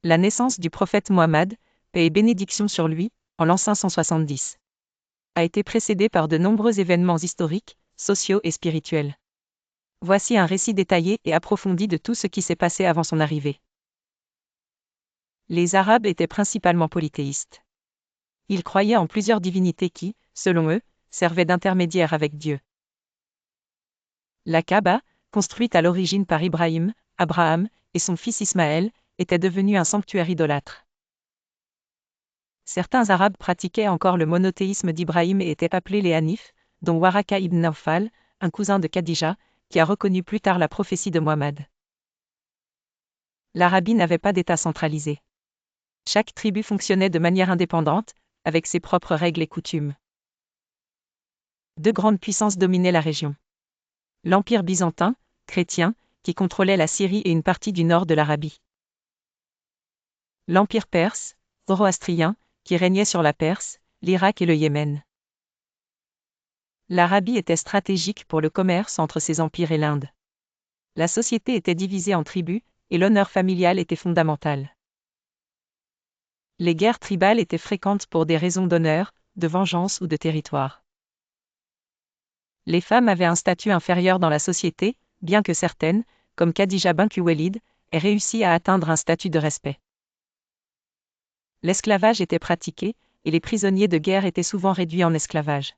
La naissance du prophète Mohammed, paix et bénédiction sur lui, en l'an 570, a été précédée par de nombreux événements historiques, sociaux et spirituels. Voici un récit détaillé et approfondi de tout ce qui s'est passé avant son arrivée. Les Arabes étaient principalement polythéistes. Ils croyaient en plusieurs divinités qui, selon eux, servaient d'intermédiaires avec Dieu. La Kaaba, construite à l'origine par Ibrahim, Abraham et son fils Ismaël, était devenue un sanctuaire idolâtre. Certains Arabes pratiquaient encore le monothéisme d'Ibrahim et étaient appelés les Hanifs, dont Waraka ibn Nawfal, un cousin de Khadija, qui a reconnu plus tard la prophétie de Mohammed. L'Arabie n'avait pas d'État centralisé. Chaque tribu fonctionnait de manière indépendante, avec ses propres règles et coutumes. Deux grandes puissances dominaient la région. L'Empire byzantin, chrétien, qui contrôlait la Syrie et une partie du nord de l'Arabie. L'Empire perse, zoroastrien, qui régnait sur la Perse, l'Irak et le Yémen. L'Arabie était stratégique pour le commerce entre ces empires et l'Inde. La société était divisée en tribus, et l'honneur familial était fondamental. Les guerres tribales étaient fréquentes pour des raisons d'honneur, de vengeance ou de territoire. Les femmes avaient un statut inférieur dans la société, bien que certaines, comme Khadija bint Khuwaylid, aient réussi à atteindre un statut de respect. L'esclavage était pratiqué, et les prisonniers de guerre étaient souvent réduits en esclavage.